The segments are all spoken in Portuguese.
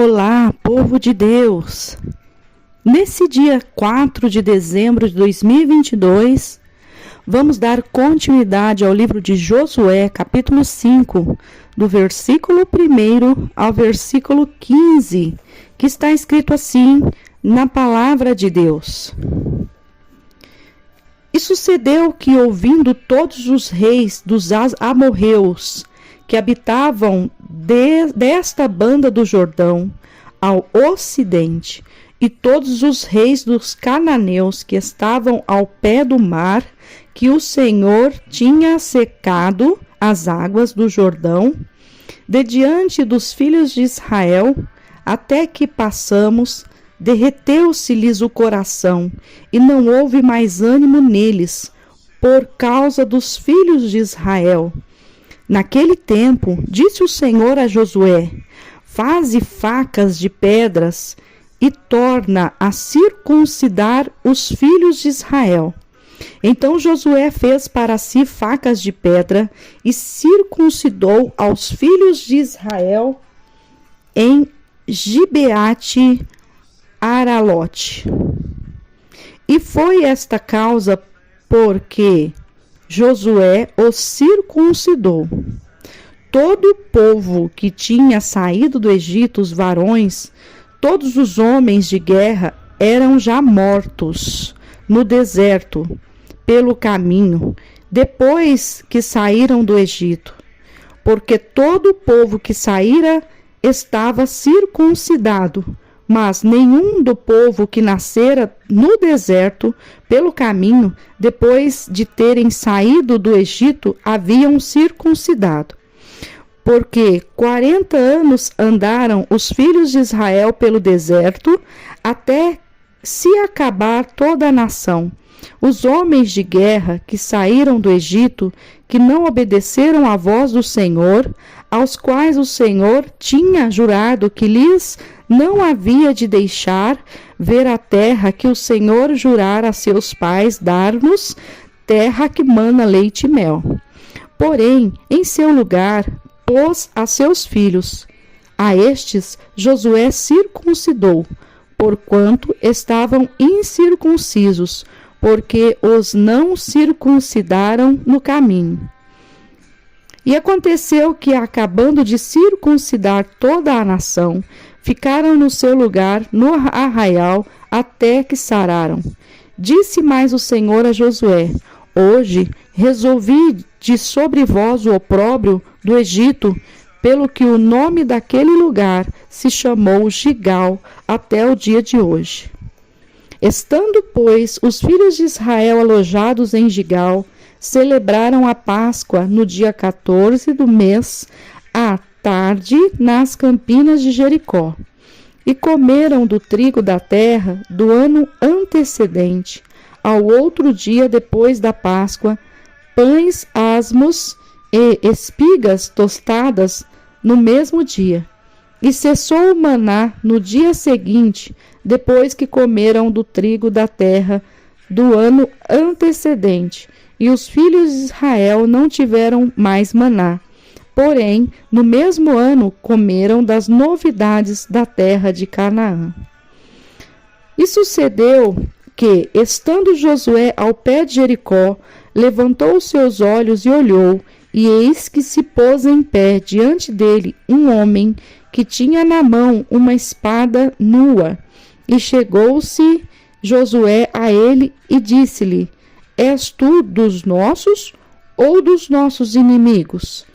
Olá, povo de Deus! Nesse dia 4 de dezembro de 2022, vamos dar continuidade ao livro de Josué, capítulo 5, do versículo 1 ao versículo 15, que está escrito assim na palavra de Deus. E sucedeu que, ouvindo todos os reis dos amorreus que habitavam desta banda do Jordão ao ocidente, e todos os reis dos cananeus que estavam ao pé do mar, que o Senhor tinha secado as águas do Jordão, de diante dos filhos de Israel, até que passamos, derreteu-se-lhes o coração, e não houve mais ânimo neles, por causa dos filhos de Israel. Naquele tempo, disse o Senhor a Josué: faze facas de pedras e torna a circuncidar os filhos de Israel. Então Josué fez para si facas de pedra e circuncidou aos filhos de Israel em Gibeate Aralote. E foi esta causa porque Josué os circuncidou. Todo o povo que tinha saído do Egito, os varões, todos os homens de guerra, eram já mortos no deserto, pelo caminho, depois que saíram do Egito, porque todo o povo que saíra estava circuncidado, mas nenhum do povo que nascera no deserto, pelo caminho, depois de terem saído do Egito, haviam circuncidado. Porque 40 anos andaram os filhos de Israel pelo deserto, até se acabar toda a nação. Os homens de guerra que saíram do Egito, que não obedeceram à voz do Senhor, aos quais o Senhor tinha jurado que lhes não havia de deixar ver a terra que o Senhor jurara a seus pais dar-nos, terra que mana leite e mel. Porém, em seu lugar, pôs a seus filhos. A estes Josué circuncidou, porquanto estavam incircuncisos, porque os não circuncidaram no caminho. E aconteceu que, acabando de circuncidar toda a nação, ficaram no seu lugar no arraial até que sararam. Disse mais o Senhor a Josué: hoje resolvi de sobre vós o opróbrio do Egito, pelo que o nome daquele lugar se chamou Gigal até o dia de hoje. Estando, pois, os filhos de Israel alojados em Gigal, celebraram a Páscoa no dia 14 do mês, à tarde, nas campinas de Jericó. E comeram do trigo da terra do ano antecedente, ao outro dia depois da Páscoa, pães asmos e espigas tostadas no mesmo dia. E cessou o maná no dia seguinte, depois que comeram do trigo da terra do ano antecedente, e os filhos de Israel não tiveram mais maná. Porém, no mesmo ano comeram das novidades da terra de Canaã. E sucedeu que, estando Josué ao pé de Jericó, levantou os seus olhos e olhou, e eis que se pôs em pé diante dele um homem que tinha na mão uma espada nua. E chegou-se Josué a ele e disse-lhe: és tu dos nossos ou dos nossos inimigos?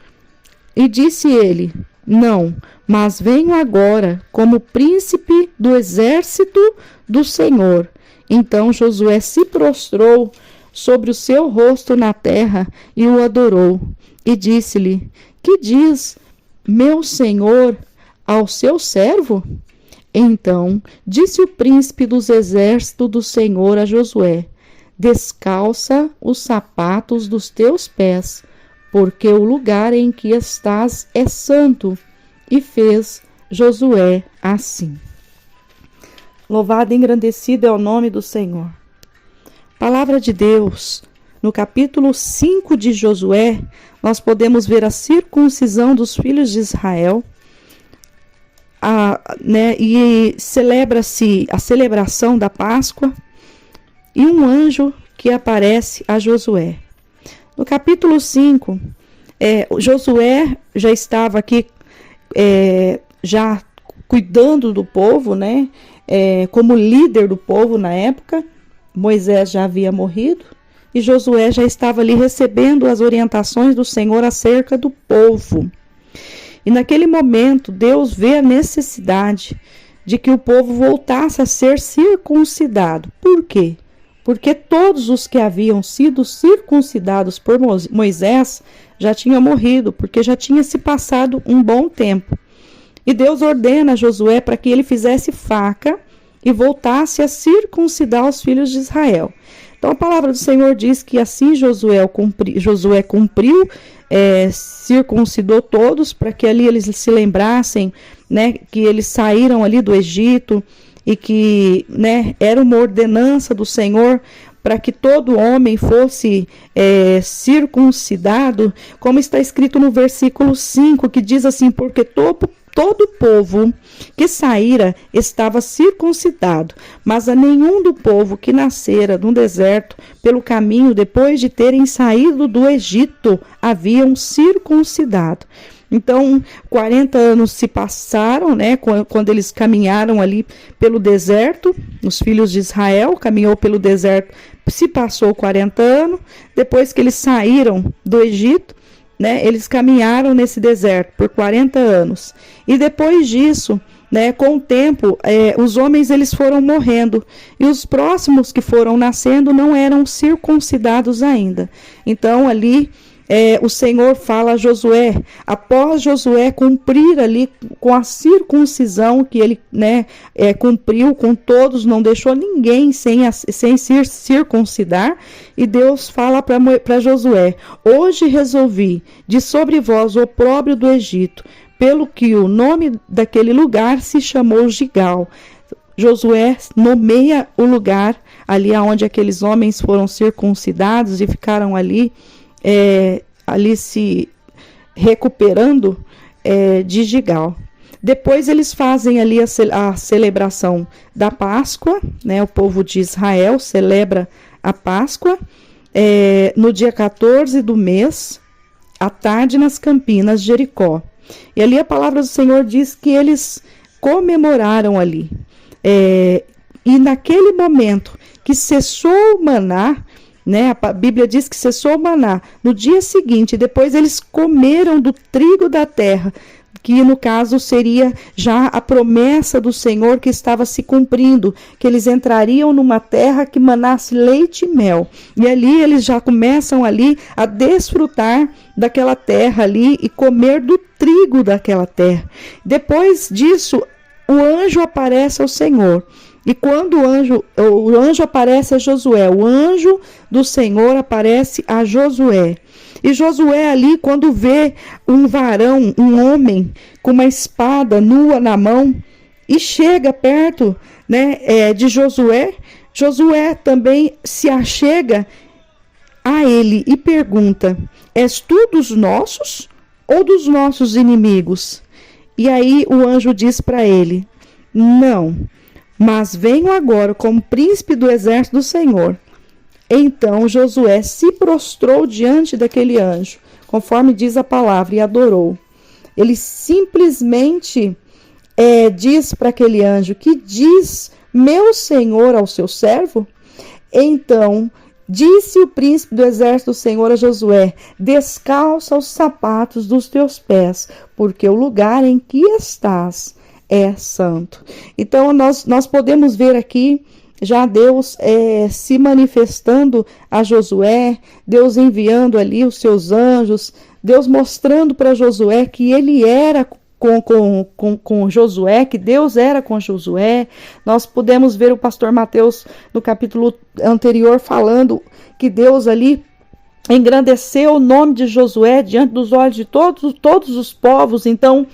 E disse ele: não, mas venho agora como príncipe do exército do Senhor. Então Josué se prostrou sobre o seu rosto na terra e o adorou. E disse-lhe: que diz meu senhor ao seu servo? Então disse o príncipe dos exércitos do Senhor a Josué: descalça os sapatos dos teus pés, porque o lugar em que estás é santo. E fez Josué assim. Louvado e engrandecido é o nome do Senhor. Palavra de Deus. No capítulo 5 de Josué, nós podemos ver a circuncisão dos filhos de Israel, e celebra-se a celebração da Páscoa, e um anjo que aparece a Josué. No capítulo 5, Josué já estava aqui já cuidando do povo, né? Como líder do povo na época. Moisés já havia morrido e Josué já estava ali recebendo as orientações do Senhor acerca do povo. E naquele momento, Deus vê a necessidade de que o povo voltasse a ser circuncidado. Por quê? Porque todos os que haviam sido circuncidados por Moisés já tinham morrido, porque já tinha se passado um bom tempo. E Deus ordena a Josué para que ele fizesse faca e voltasse a circuncidar os filhos de Israel. Então a palavra do Senhor diz que assim Josué cumpriu, circuncidou todos, para que ali eles se lembrassem, né, que eles saíram ali do Egito e que, né, era uma ordenança do Senhor para que todo homem fosse circuncidado, como está escrito no versículo 5, que diz assim: porque todo povo que saíra estava circuncidado, mas a nenhum do povo que nascera no deserto pelo caminho depois de terem saído do Egito haviam circuncidado. Então, 40 anos se passaram, né, quando eles caminharam ali pelo deserto. Os filhos de Israel caminhou pelo deserto, se passou 40 anos. Depois que eles saíram do Egito, né, eles caminharam nesse deserto por 40 anos. E depois disso, né, com o tempo, os homens eles foram morrendo. E os próximos que foram nascendo não eram circuncidados ainda. Então, ali, o Senhor fala a Josué, após Josué cumprir ali com a circuncisão que ele, né, cumpriu com todos, não deixou ninguém sem se circuncidar, e Deus fala para Josué: hoje resolvi de sobre vós o opróbrio do Egito, pelo que o nome daquele lugar se chamou Gigal. Josué nomeia o lugar ali onde aqueles homens foram circuncidados e ficaram ali se recuperando de Gigal. Depois eles fazem ali a celebração da Páscoa, né? O povo de Israel celebra a Páscoa no dia 14 do mês, à tarde, nas campinas de Jericó. E ali a palavra do Senhor diz que eles comemoraram ali. E naquele momento que cessou o maná, né, a Bíblia diz que cessou o maná. No dia seguinte, depois eles comeram do trigo da terra, que no caso seria já a promessa do Senhor que estava se cumprindo, que eles entrariam numa terra que manasse leite e mel. E ali eles já começam ali a desfrutar daquela terra ali e comer do trigo daquela terra. Depois disso, o anjo aparece ao Senhor. E quando o anjo aparece a Josué, o anjo do Senhor aparece a Josué. E Josué ali, quando vê um varão, um homem, com uma espada nua na mão, e chega perto, né, de Josué, Josué também se achega a ele e pergunta: és tu dos nossos ou dos nossos inimigos? E aí o anjo diz para ele: não, mas venho agora como príncipe do exército do Senhor. Então Josué se prostrou diante daquele anjo, conforme diz a palavra, e adorou. Ele simplesmente diz para aquele anjo: que diz meu senhor ao seu servo? Então disse o príncipe do exército do Senhor a Josué: descalça os sapatos dos teus pés, porque o lugar em que estás é santo. Então nós podemos ver aqui já Deus se manifestando a Josué, Deus enviando ali os seus anjos, Deus mostrando para Josué que ele era com Josué, que Deus era com Josué. Nós podemos ver o pastor Mateus no capítulo anterior falando que Deus ali engrandeceu o nome de Josué diante dos olhos de todos os povos. Então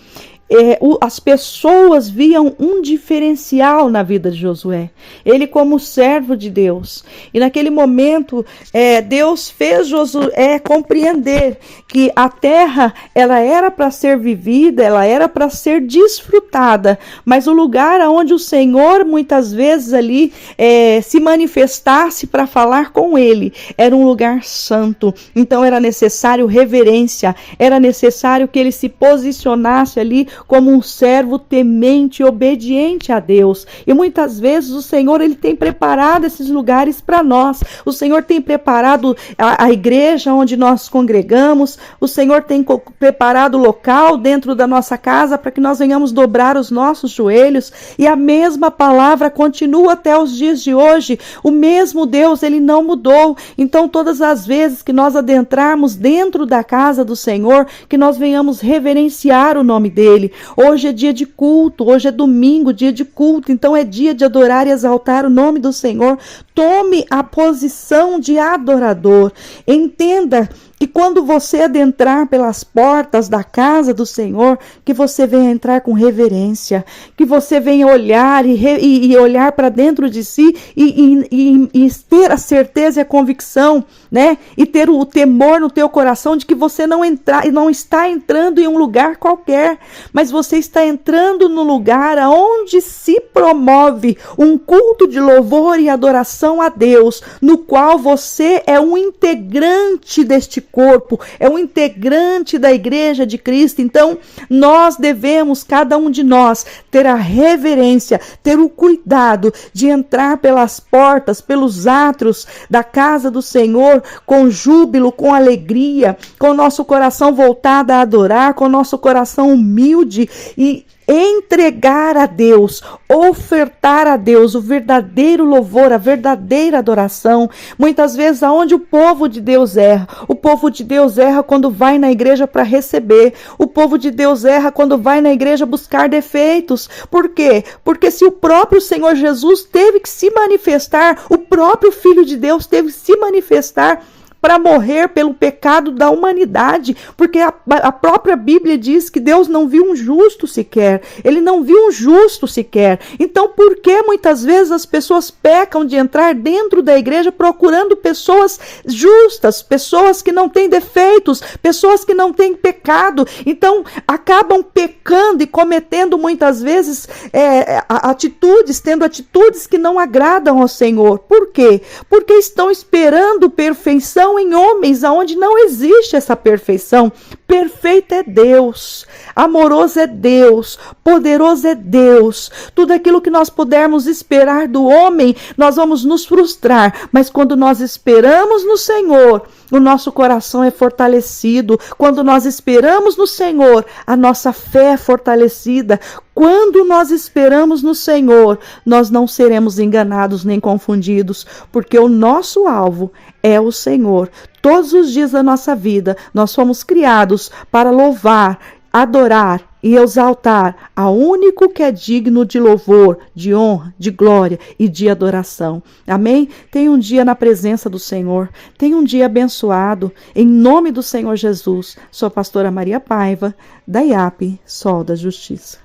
as pessoas viam um diferencial na vida de Josué. Ele como servo de Deus. E naquele momento, Deus fez Josué compreender que a terra, ela era para ser vivida, ela era para ser desfrutada, mas o lugar onde o Senhor muitas vezes ali se manifestasse para falar com ele, era um lugar santo. Então era necessário reverência, era necessário que ele se posicionasse ali como um servo temente e obediente a Deus. E muitas vezes o Senhor, ele tem preparado esses lugares para nós. O Senhor tem preparado a igreja onde nós congregamos. O Senhor tem preparado o local dentro da nossa casa para que nós venhamos dobrar os nossos joelhos. E a mesma palavra continua até os dias de hoje. O mesmo Deus, ele não mudou. Então, todas as vezes que nós adentrarmos dentro da casa do Senhor, que nós venhamos reverenciar o nome dele. Hoje é dia de culto, hoje é domingo, dia de culto, então é dia de adorar e exaltar o nome do Senhor. Tome a posição de adorador. Entenda que quando você adentrar pelas portas da casa do Senhor, que você venha entrar com reverência, que você venha olhar e olhar para dentro de si e ter a certeza e a convicção, né? E ter o temor no teu coração de que você não está entrando em um lugar qualquer, mas você está entrando no lugar onde se promove um culto de louvor e adoração a Deus, no qual você é um integrante deste corpo, é um integrante da igreja de Cristo. Então, nós devemos, cada um de nós, ter a reverência, ter o cuidado de entrar pelas portas, pelos átrios da casa do Senhor, com júbilo, com alegria, com o nosso coração voltado a adorar, com o nosso coração humilde e entregar a Deus, ofertar a Deus o verdadeiro louvor, a verdadeira adoração. Muitas vezes aonde o povo de Deus erra? O povo de Deus erra quando vai na igreja para receber. O povo de Deus erra quando vai na igreja buscar defeitos. Por quê? Porque se o próprio Senhor Jesus teve que se manifestar, o próprio Filho de Deus teve que se manifestar para morrer pelo pecado da humanidade, porque a própria Bíblia diz que Deus não viu um justo sequer, ele não viu um justo sequer. Então, por que muitas vezes as pessoas pecam de entrar dentro da igreja procurando pessoas justas, pessoas que não têm defeitos, pessoas que não têm pecado? Então, acabam pecando e cometendo muitas vezes tendo atitudes que não agradam ao Senhor. Por quê? Porque estão esperando perfeição em homens, aonde não existe essa perfeição. Perfeito é Deus, amoroso é Deus, poderoso é Deus. Tudo aquilo que nós pudermos esperar do homem, nós vamos nos frustrar, mas quando nós esperamos no Senhor, o nosso coração é fortalecido. Quando nós esperamos no Senhor, a nossa fé é fortalecida. Quando nós esperamos no Senhor, nós não seremos enganados nem confundidos, porque o nosso alvo é o Senhor. Todos os dias da nossa vida, nós fomos criados para louvar, adorar e exaltar ao único que é digno de louvor, de honra, de glória e de adoração. Amém? Tenha um dia na presença do Senhor. Tenha um dia abençoado. Em nome do Senhor Jesus. Sou a pastora Maria Paiva, da IAP, Sol da Justiça.